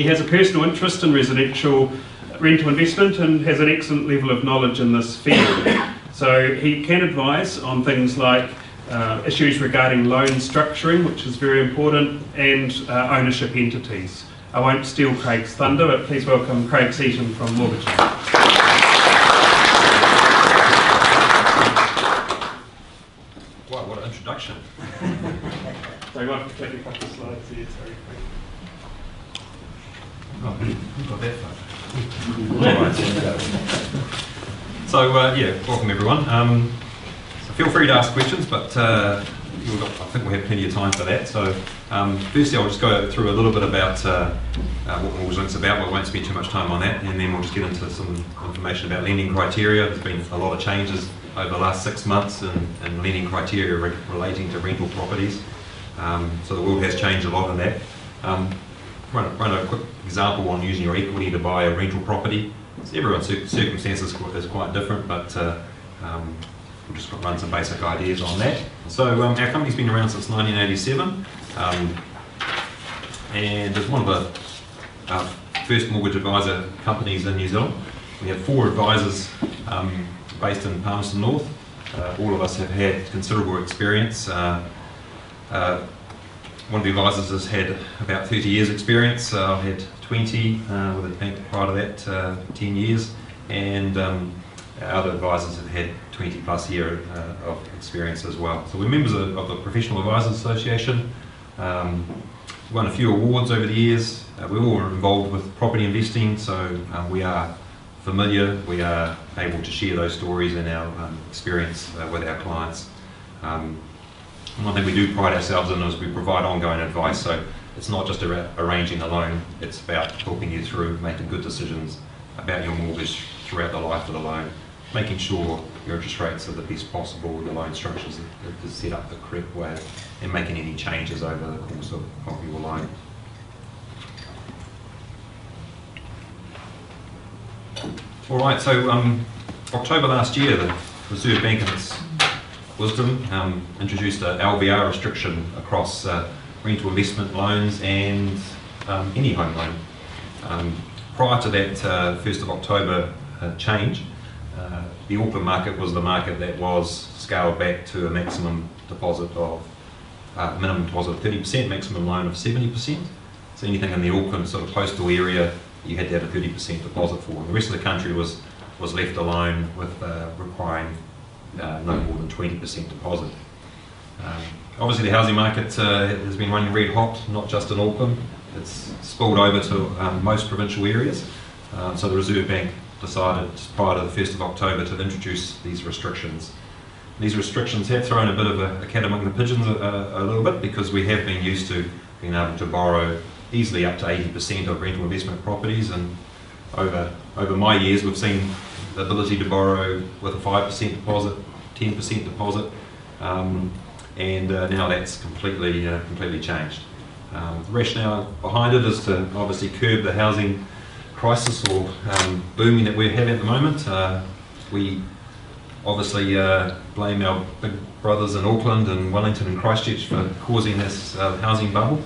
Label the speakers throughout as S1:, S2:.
S1: He has a personal interest in residential rental investment and has an excellent level of knowledge in this field. So he can advise on things like issues regarding loan structuring, which is very important, and ownership entities. I won't steal Craig's thunder, but please welcome Craig Seton from Mortgage.
S2: Wow, what an introduction.
S1: So you might have to take a couple of slides here, sorry.
S2: Oh, we've got that far. So yeah, welcome everyone. So feel free to ask questions, but I think we'll have plenty of time for that. So firstly, I'll just go through a little bit about what Mortgage Link's about, but I won't spend too much time on that, and then we'll just get into some information about lending criteria. There's been a lot of changes over the last 6 months in lending criteria relating to rental properties. So the world has changed a lot in that. Run a quick example on using your equity to buy a rental property. So everyone's circumstances is quite different, but we'll just run some basic ideas on that. So our company's been around since 1987, and it's one of the first mortgage advisor companies in New Zealand. We have 4 advisors based in Palmerston North. All of us have had considerable experience. One of the advisors has had about 30 years experience. I've had 20 with a bank prior to that, 10 years, and our other advisors have had 20 plus years of experience as well. So we're members of the Professional Advisors Association. Won a few awards over the years. We're all involved with property investing, so we are familiar, we are able to share those stories and our experience with our clients. One thing we do pride ourselves in is we provide ongoing advice, so it's not just about arranging a loan, it's about helping you through making good decisions about your mortgage throughout the life of the loan, making sure your interest rates are the best possible, the loan structures are set up the correct way, and making any changes over the course of your loan. Alright, so October last year, the Reserve Bank in its wisdom introduced an LVR restriction across rental investment loans and any home loan. Prior to that 1st of October change, the Auckland market was the market that was scaled back to a maximum deposit of minimum deposit of 30%, maximum loan of 70%. So anything in the Auckland sort of coastal area, you had to have a 30% deposit for. And the rest of the country was left alone with requiring no more than 20% deposit. Obviously the housing market has been running red hot, not just in Auckland, it's spilled over to most provincial areas. So the Reserve Bank decided prior to the 1st of October to introduce these restrictions. These restrictions have thrown a bit of a cat among the pigeons a little bit, because we have been used to being able to borrow easily up to 80% of rental investment properties, and over my years we've seen the ability to borrow with a 5% deposit, 10% deposit, and now that's completely changed. The rationale behind it is to obviously curb the housing crisis or booming that we're having at the moment. We obviously blame our big brothers in Auckland and Wellington and Christchurch for causing this housing bubble,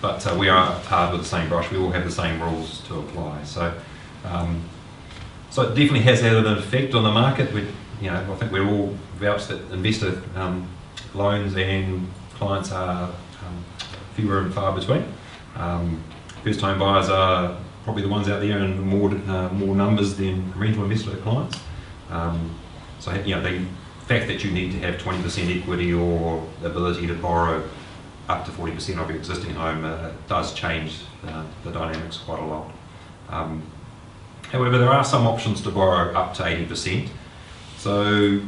S2: but we are tarred with the same brush. We all have the same rules to apply. So it definitely has had an effect on the market. I think we're all vouch that investor loans and clients are fewer and far between. First home buyers are probably the ones out there in more numbers than rental investor clients. So the fact that you need to have 20% equity or the ability to borrow up to 40% of your existing home does change the dynamics quite a lot. However, there are some options to borrow up to 80%. So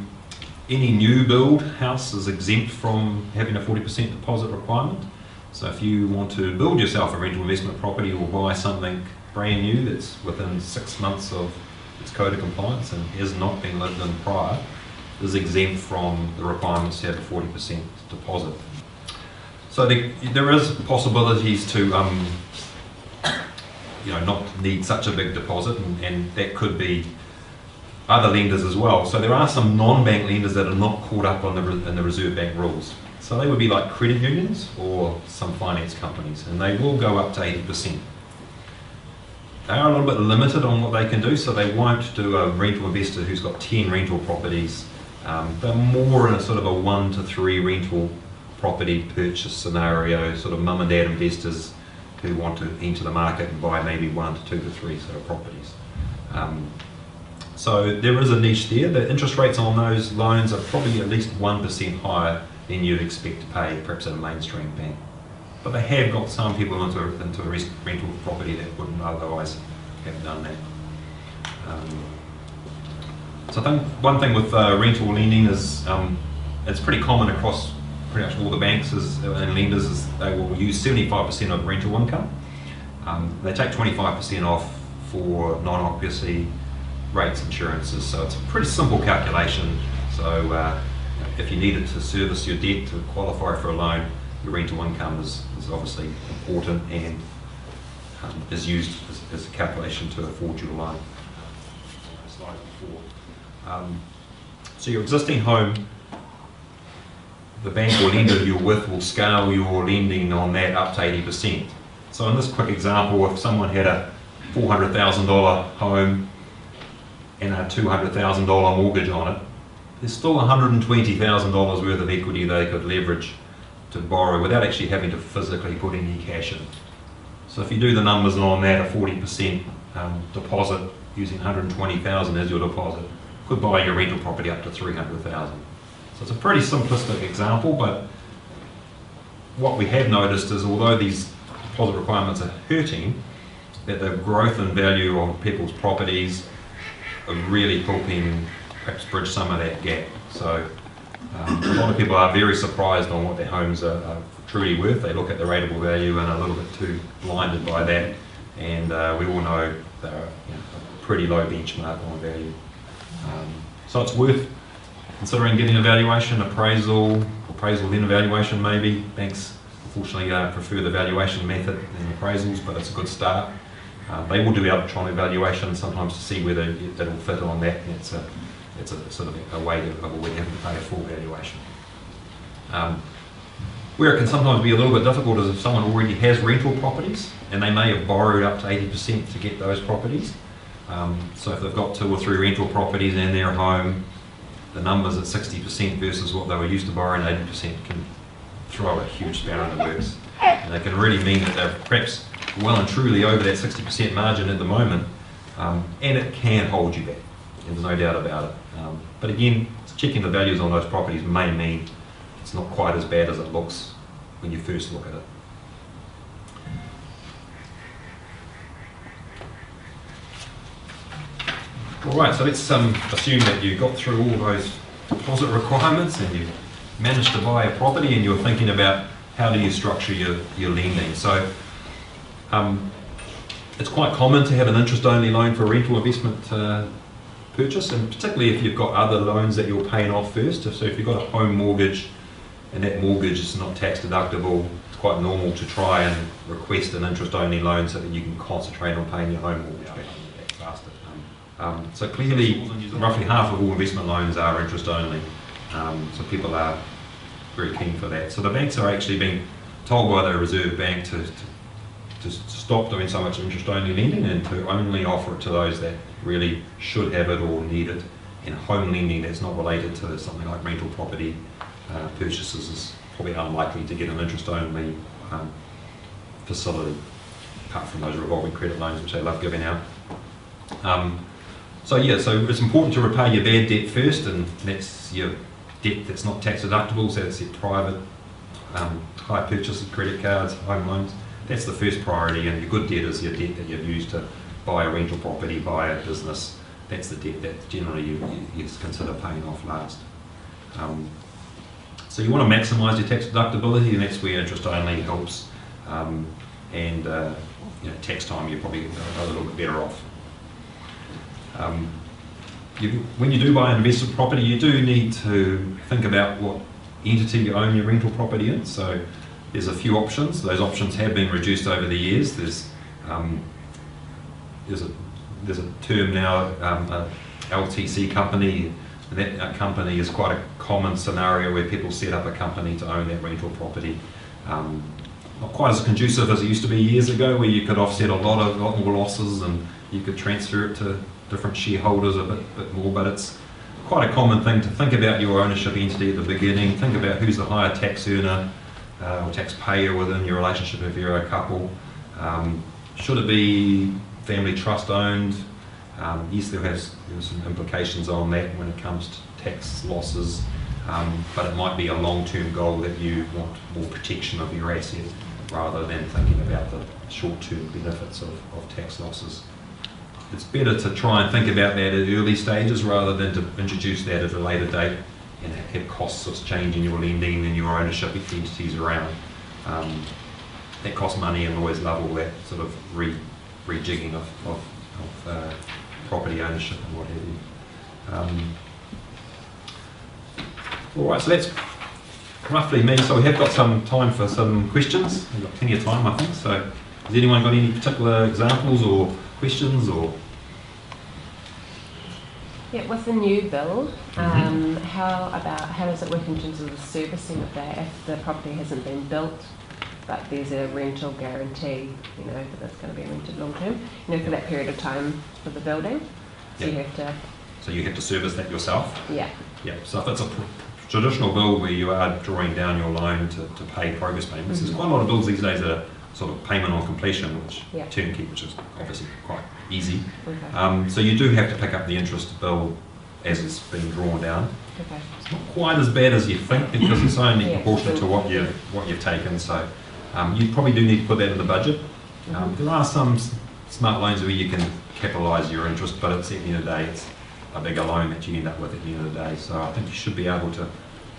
S2: any new build house is exempt from having a 40% deposit requirement. So if you want to build yourself a rental investment property or buy something brand new that's within 6 months of its code of compliance and has not been lived in prior, is exempt from the requirements to have a 40% deposit. So there is possibilities to not need such a big deposit, and that could be other lenders as well. So there are some non-bank lenders that are not caught up on in the Reserve Bank rules. So they would be like credit unions or some finance companies, and they will go up to 80%. They are a little bit limited on what they can do, so they won't do a rental investor who's got 10 rental properties. They're more in a sort of a 1 to 3 rental property purchase scenario, sort of mum and dad investors who want to enter the market and buy maybe 1 to 2 to 3 sort of properties. So there is a niche there. The interest rates on those loans are probably at least 1% higher than you'd expect to pay perhaps at a mainstream bank. But they have got some people into a rental property that wouldn't otherwise have done that. So I think one thing with rental lending is it's pretty common across pretty much all the banks and lenders is they will use 75% of rental income. They take 25% off for non-occupancy rates, insurances, so it's a pretty simple calculation. So if you needed to service your debt to qualify for a loan, your rental income is obviously important and is used as a calculation to afford your loan. Slide before. So your existing home, the bank or lender you're with will scale your lending on that up to 80%. So in this quick example, if someone had a $400,000 home and a $200,000 mortgage on it, there's still $120,000 worth of equity they could leverage to borrow without actually having to physically put any cash in. So if you do the numbers on that, a 40% deposit using $120,000 as your deposit could buy your rental property up to $300,000. So it's a pretty simplistic example, but what we have noticed is although these deposit requirements are hurting, that the growth in value of people's properties are really helping perhaps bridge some of that gap. So a lot of people are very surprised on what their homes are truly worth. They look at the rateable value and are a little bit too blinded by that, and we all know they're a pretty low benchmark on value. So it's worth considering getting a valuation, appraisal then evaluation maybe. Banks unfortunately prefer the valuation method than appraisals, but it's a good start. They will do electronic evaluation sometimes to see whether it'll fit on that. It's a sort of a way to avoid having to pay a full valuation. Where it can sometimes be a little bit difficult is if someone already has rental properties and they may have borrowed up to 80% to get those properties. So if they've got 2 or 3 rental properties in their home, the numbers at 60% versus what they were used to borrowing 80% can throw a huge spanner in the works. And it can really mean that they're perhaps well and truly over that 60% margin at the moment, and it can hold you back. There's no doubt about it. But again, checking the values on those properties may mean it's not quite as bad as it looks when you first look at it. Alright, so let's assume that you got through all those deposit requirements and you managed to buy a property and you're thinking about how do you structure your lending. So it's quite common to have an interest-only loan for rental investment purchase, and particularly if you've got other loans that you're paying off first. So if you've got a home mortgage and that mortgage is not tax deductible, it's quite normal to try and request an interest-only loan so that you can concentrate on paying your home mortgage back faster. So clearly, roughly half of all investment loans are interest-only, so people are very keen for that. So the banks are actually being told by the Reserve Bank to stop doing so much interest-only lending and to only offer it to those that really should have it or need it. And home lending that's not related to something like rental property purchases is probably unlikely to get an interest-only facility, apart from those revolving credit loans which they love giving out. So it's important to repay your bad debt first, and that's your debt that's not tax deductible, so that's your private hire purchases, credit cards, home loans. That's the first priority, and your good debt is your debt that you've used to buy a rental property, buy a business. That's the debt that generally you consider paying off last. So you want to maximise your tax deductibility, and that's where interest only helps. Tax time you're probably a little bit better off. When you do buy an investment property, you do need to think about what entity you own your rental property in. So there's a few options. Those options have been reduced over the years. There's a term now, a LTC company, And that company is quite a common scenario where people set up a company to own that rental property. Not quite as conducive as it used to be years ago, where you could offset a lot more losses and you could transfer it to different shareholders a bit more, but it's quite a common thing to think about your ownership entity at the beginning. Think about who's the higher tax earner or taxpayer within your relationship if you're a couple. Should it be family trust owned? Yes, there's some implications on that when it comes to tax losses, but it might be a long-term goal that you want more protection of your asset rather than thinking about the short-term benefits of tax losses. It's better to try and think about that at early stages rather than to introduce that at a later date and have costs of changing your lending and your ownership entities around. That costs money, and always love all that sort of rejigging of property ownership and what have you. All right, so that's roughly me. So we have got some time for some questions. We've got plenty of time, I think. So has anyone got any particular examples or questions or?
S3: Yeah, with the new build, how does it work in terms of the servicing of that if the property hasn't been built, but there's a rental guarantee, that it's going to be rented long term, for that period of time for the building? So you have to.
S2: So you have to service that yourself.
S3: Yeah.
S2: Yeah. So if it's a traditional build where you are drawing down your loan to pay progress payments, there's quite a lot of builds these days that are sort of payment on completion, which turnkey, which is obviously quite easy.
S3: Okay.
S2: So you do have to pick up the interest bill as it's being drawn down.
S3: Okay.
S2: It's not quite as bad as you think because it's only proportionate to what you've taken. So you probably do need to put that in the budget. There are some smart loans where you can capitalise your interest, but at the end of the day, it's a bigger loan that you end up with at the end of the day. So I think you should be able to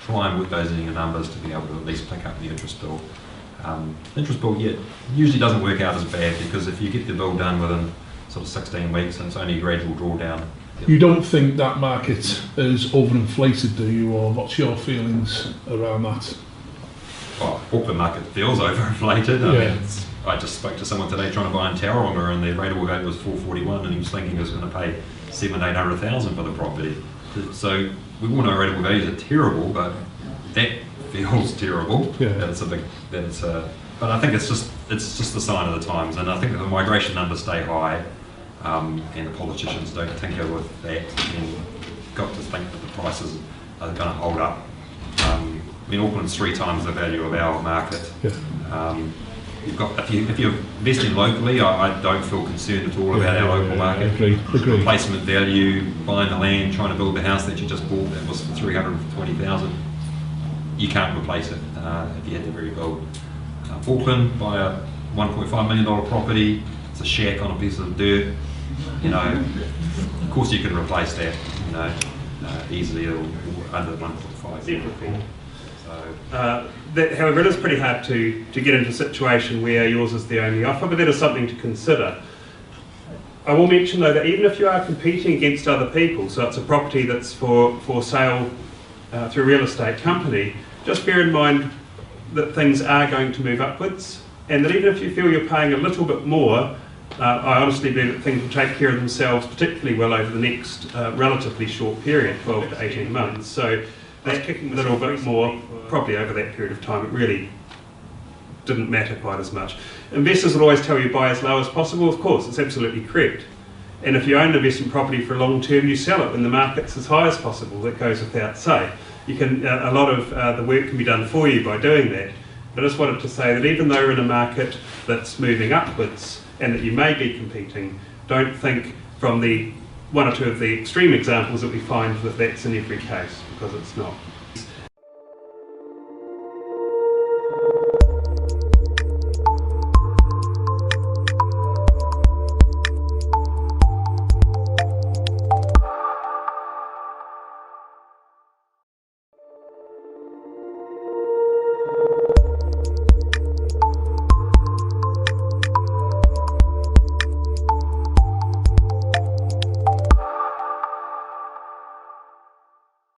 S2: try and work those in your numbers to be able to at least pick up the interest bill. Interest bill, usually doesn't work out as bad because if you get the bill done within sort of 16 weeks and it's only a gradual drawdown.
S4: You don't think that market is overinflated, do you, or what's your feelings around that?
S2: Well, Auckland market feels overinflated. I just spoke to someone today trying to buy in Tauranga and their rateable value was 441 and he was thinking he was going to pay 700,000-800,000 for the property. So we all know rateable values are terrible, but that feels terrible. But I think it's just the sign of the times, and I think if the migration numbers stay high, and the politicians don't tinker with that, then you've got to think that the prices are going to hold up. Auckland's 3 times the value of our market. You've got if you're investing locally, I don't feel concerned at all about our local market.
S4: Agreed.
S2: Replacement value, buying the land, trying to build the house that you just bought that was for 320,000. You can't replace it if you had to rebuild. Auckland, buy a $1.5 million property, it's a shack on a piece of dirt. Of course you can replace that, easily or under 1.5.
S1: However, it is pretty hard to get into a situation where yours is the only offer, but that is something to consider. I will mention though that even if you are competing against other people, so it's a property that's for sale through a real estate company, just bear in mind that things are going to move upwards, and that even if you feel you're paying a little bit more, I honestly believe that things will take care of themselves particularly well over the next relatively short period, 12 to 18 months. So that kicking a little bit more, probably over that period of time, it really didn't matter quite as much. Investors will always tell you buy as low as possible. Of course, it's absolutely correct. And if you own an investment property for a long term, you sell it when the market's as high as possible. That goes without say. You can a lot of the work can be done for you by doing that. But I just wanted to say that even though we're in a market that's moving upwards and that you may be competing, don't think from the one or two of the extreme examples that we find that that's in every case, because it's not.